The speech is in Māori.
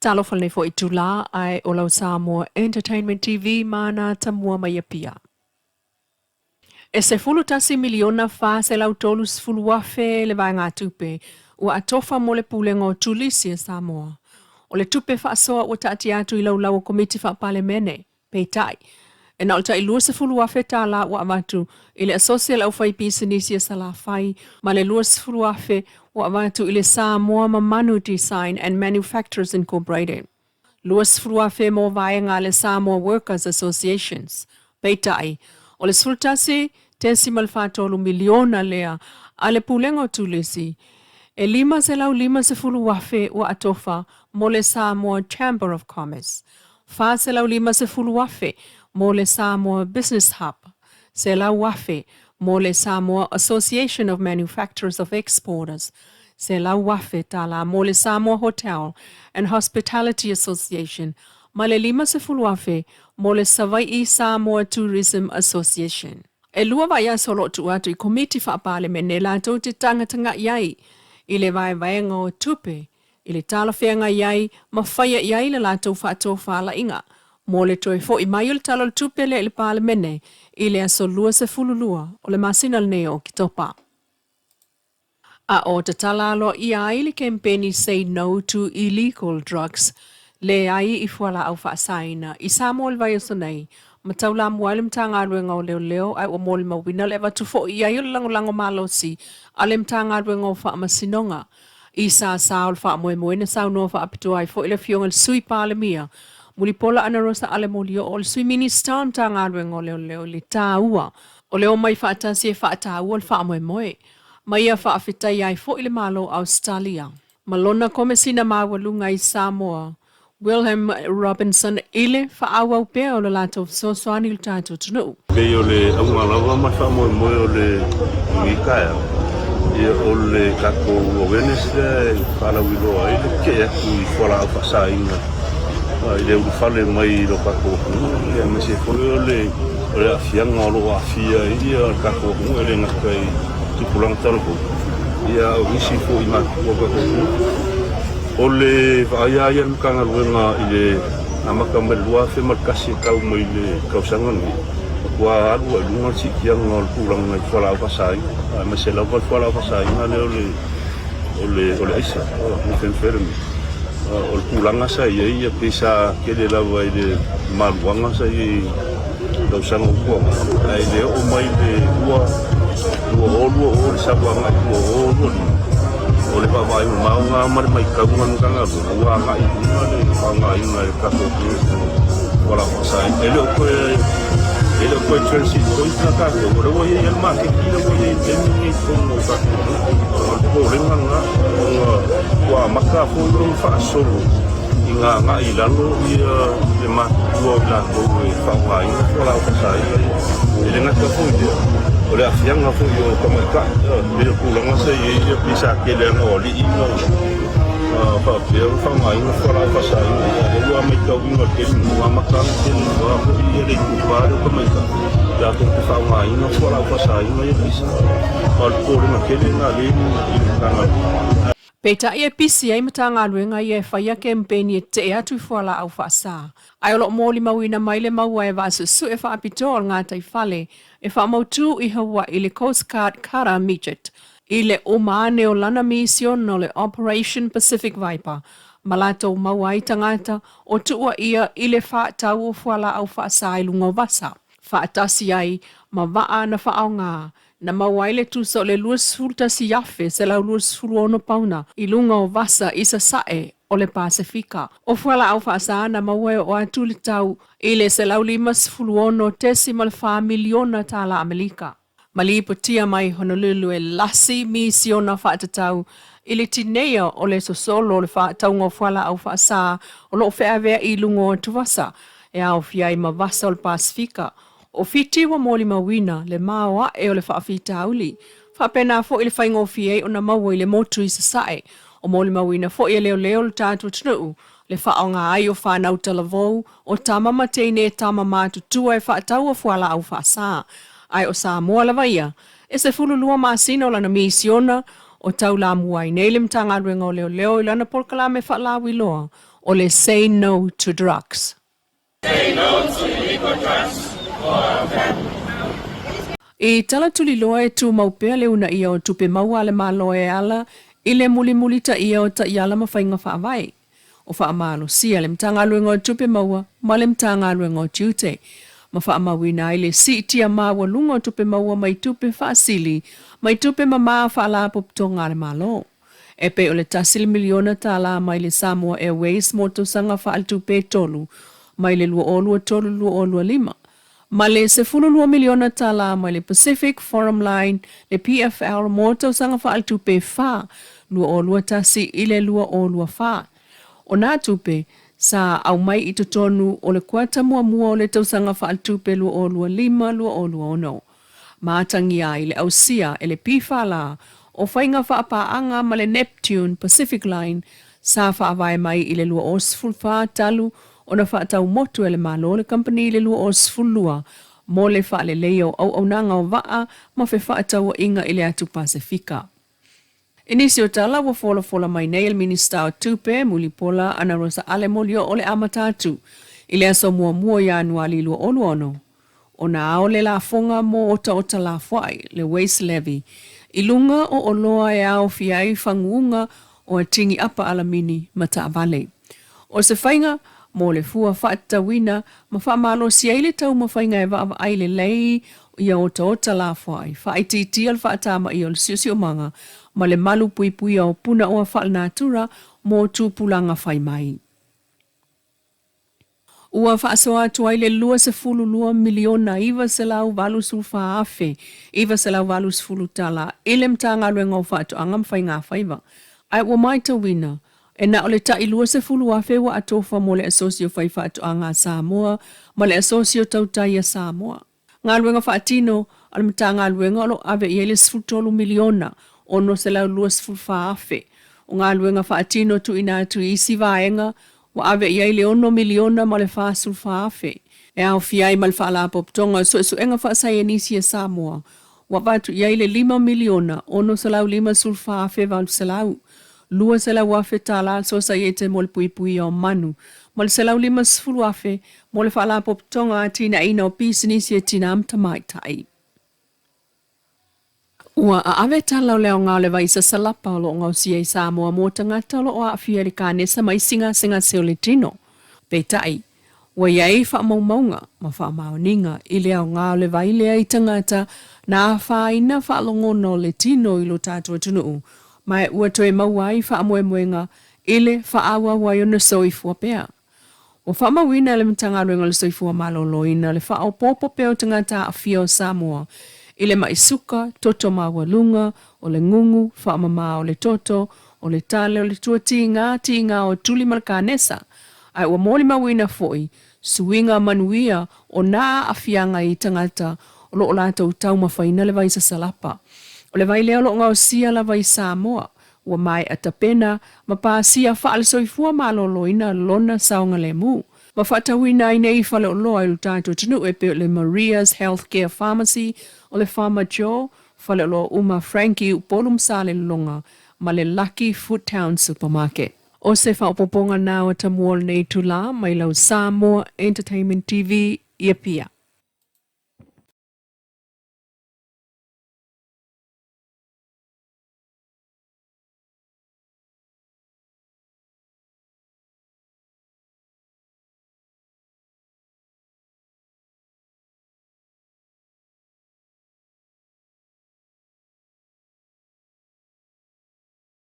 Talo falne fo itula ai olau Samoa Entertainment TV mana Atamua mai apia. E se fulu tasi miliona fa se lau tolu fulu wafe le vai ngā tupe ua atofa mo le pulengo tulisi e Samoa. O le tupe fa asoa ua taati atu i lau lau komiti fa palemene, peitai. E na olta ilua se fulu wafe ta la ua avatu i le asosial au fai pisanisi e salafai ma le lua se fulu wafe ua avatu i le Samoa Mamanu Design and Manufacturers Incorporated. Luas frua fe mo vai ngā le Samoa Workers Associations. Peitai, o le sultasi, tensimal fatolu miliona lea, a le pulengo tulisi. E lima se lau lima se fulu wafe ua atofa mo le Samoa Chamber of Commerce. Fa se lau lima se fulu wafe mo le Samoa Business Hub. Se lau wafe mo le Samoa Association of Manufacturers of Exporters. Se lau wafe tala mo le Samoa Hotel and Hospitality Association, ma le lima se fulu wafe mo le Savai'i Samoa Tourism Association. E lua vai solo tu atu i komiti whaapale me ne lātou te tanga iai, i le vai ngā tupe, i le tala whenga iai, ma whaia iai le lātou whaatou whaala inga, mo le toi fo i mai o le talo tupe le pale mene, i le aso lua se fulu lua, o le masinal neo ki topa. A o te talalo i ai le campaigni Say No to Illegal Drugs, le ai i fuala au whaasaina, i Samoa le vai oso nei, ma tau la mualim tanga ruenga o leo ai o mole mawina le watu fo i ai o lango malosi, a le mtanga ruenga o wha masinonga, i sa o wha moe na sao noa wha apitu ai fo i le fionga le sui pāle mia, muli pola ana rosa ale molio o le sui minister mtanga ruenga o leo le tā ua, o leo mai wha atasi e wha ata ua le wha moe. Maia whaafitai ai fo ile malo Australia. Malona komesina mawalunga i Samoa. Wilhelm Robinson ile whaawau pea o le lato sosoani il tātou tunu. Pei o le aungalawa ma wha moe o le wikaia. Ia o le kako o Wednesday whalawilo ai le ke aku i whala au whasainga. I le uwhale mai lo kako hungu. Ia mese kore o le afianga o lo afia i o kako hungu e le ngakai pulang talko ia isi fo i matu o o le vaia kanga ruenga i le amaka melua fe markasi kau mai le kausanga ni wa alu lunga si kiang ngol pulang ngai fola pasai ma se la fola pasai na le ole isa o fen fermi o pulang sa ia pisa ke le lava i le malwanga sa i kausanga ko ai le o mai le o sabanga o le vai maunga mar mai kaunga nganga wa nga i le nga i nga ka ko wala pasai ele ko transit ko ita ka ko ro ye el ma ke kilo ko ye temi ko no ka ko le nga wa maka ko ro fa solo nga i lalo i le ma ko la ko fa vai wala pasai ele nga ka ko o le afianga fo yo kama ka le kulanga se ye pisa ke le no li ino fa pia fa mai no fora fa sai e lo ame ka winga ke no amaka ke no a ko ye le ku pa do kama ka ya to fa mai no fora fa sai no ye pisa al ko le ke le na le ni kanga Peta e pisi ai matanga luenga i e whaia campaigni e te atu fuala au whaasa. Ai olo mōli mawina maile maua e vasu su e whaapito o ngā tai whale e whaamautu i haua i le Coast Guard Kara Midget i le umane o lana mission no le Operation Pacific Viper. Malato maua i tangata o tuua ia i le whaatau o fuala au whaasa i lungo vasa. Whaatasi ai ma waa na whaao ngā. Na mawaile tu so le luas fulta si yafe se la luas fuluono pauna i lunga o vasa isa sae o le Pasifika. O fuala au whaasa na mawae o atuli tau i le se lau limas fuluono tesimal wha miliona tala Amerika. Malipo tia mai Honolulu e lasi misiona whaatatau i le tinea o le sosolo le whaataunga o fuala au whaasa o lo whaavea i lungo o tuvasa e au fiai ma vasa o le Pasifika. O fiti wa moli mawina le mawa e o le whaafita auli. Whapena fo i le whaingo fie o na maua i le motu i sasae. O moli mawina fo i leo le tātua tunu. Le whaonga ai o whanau talavou o tamama teine tama mātu tua e whaatau o fuala au whaasa. Ai o Samoa la vaia. E se fululua maasina o lana misiona o tau la muai nei le mtanga ruenga o leo leo ilana polkala me whaalawi loa o le Say No to Drugs. Say no to illegal drugs for our family. I tala tuli loa e tu maupea le una ia o tupe maua le malo e ala i le muli muli ta ia o ta iala mawhainga whaavai. O whaamalo sia le mtanga luenga o tupe maua ma le mtanga luenga o tiute. Ma whaamawina i le si tia maua lunga o tupe maua mai tupe whaasili mai tupe mama whaala poptonga le malo. E pe o le tasili miliona ta la mai le Samoa Airways moto sanga whaal tupe tolu mai le lua olua tolu lua olua lima. Ma le se fululua miliona tala mai le Pacific Forum Line, le PFL moto sanga wha al tupe wha, lua o lua tasi i le lua o lua wha. O nā tupe, sa au mai i tonu o le kuata mua mua o le tausanga wha al tupe lua o lua lima, lua o lua ono. Mātangi ai le ausia e le pifa la, o whainga wha apaanga ma le Neptune Pacific Line, sa wha avai mai i le lua o sfulwha talu, ona whaatau motu ele malo le company le lua o sfulua mo le wha le leo au nanga o waa ma fe whaatau inga ile atu Pasifika. Inisi o tala wa fola mai nei el minister o tupe mulipola ana rosa ale molio o le amatatu ile aso mua ya anuali lua o luono. Ona ao le la fonga mo ota la fuai le waste levy. Ilunga o oloa e ao fiai fangunga o atingi apa alamini mata vale. O se whainga mo le fua whaatawina, ma whaamalo si eile tau ma whainga e wa aile lei ia ota la whai. Whaititi al whaatama i o le siosio manga, ma le malu pui o puna o a whaalnatura mo tūpulanga whai mai. Ua whaasoa atu le lua se fulu lua miliona iwa se lau walu sulfa afe, iwa se lau walu fulu tala, ilem tanga luenga o whaatu angam whainga whaiva. Ai wa mai tawina, e na ole ta ilua se fulu afe wa atofa mo le asosio whaifa atu anga Samoa, ma le asosio tautaia Samoa. Ngā luenga whaatino, ala mta ngā luenga olo ave i ele sfutolu miliona, ono se lau lua sfulu afe. O ngā luenga whaatino tu ina atu isi vaenga, wa ave i ele ono miliona ma le wha sfulu afe. E au fiai ma le wha la poptonga, so enga wha saia nisi e Samoa. Wa vatu i ele 5 miliona, ono se lau 5 sfulu afe valu se lau. Lua se lau afe tala so sa iete mo le pui o manu. Ma le se lau 5 sfulu afe, mo le wha la poptonga tina ina o pisinisi e tina amta maitai. Ua a ave tala o leo ngā le vaisa salapa o lo ngau si e Samoa mo tangata lo o a fia le kānesa mai singa se o le tino. Peitai, ua iai wha maunga ma wha maoninga i leo ngā le vai lea i tangata na wha ina wha longono le tino i lo tātua tunuu. Mai ua toe mauai wha moenga ile wha awa wai o na soifua pea. O wha mawina le mtanga ruenga le soifua maloloina le wha o popo peo tangata a fia o Samoa. Ile maisuka, toto mawalunga, o le ngungu, whaamama o le toto, o le tale, o le tua tinga o tuli malkanesa. Ai ua moli mawina foi, suinga manuia o nā afianga i tangata o lo o lata utau mawhaina le vaisa salapa. O le vai leo lo ngau sia la vai Samoa, ua mai atapena, ma pāsia whaale soifua maloloina lona saunga le mu. Ma whatawina i nei whale o loa i lutato tunu e pe le Maria's Healthcare Pharmacy o le Farmer Joe, whale o loa uma Frankie upolum sale longa, ma le Lucky Food Town Supermarket. O se whaopoponga nā o Atamua nei tula mai lau Samoa Entertainment TV ia pia.